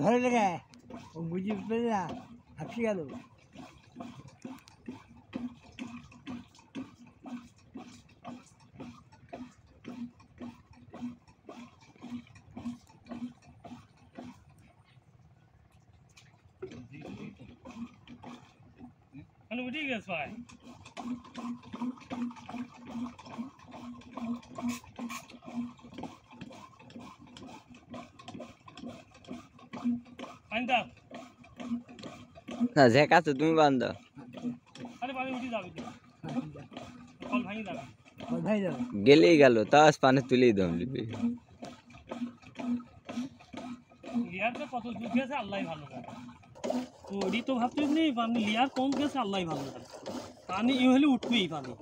ধরে লেগে ও বুঝি পেলে না হাঁপিয়ে গেল। উঠে গেছে ভাই। না ঝেকা তো তুমি বান্ধ। আরে পানি উঠে যাবে তো, কল ভাঙি যাবে, গেলেই গেল তাস পানি তুলেই দম লিবি। লিয়ারটা কত দূর গেছে আল্লাহ ভালো জানে। ওডি তো ভাবতেই নেই পানি লিয়ার কোন গেছে আল্লাহ ভালো জানে। পানি ই হলে উঠবেই পানি।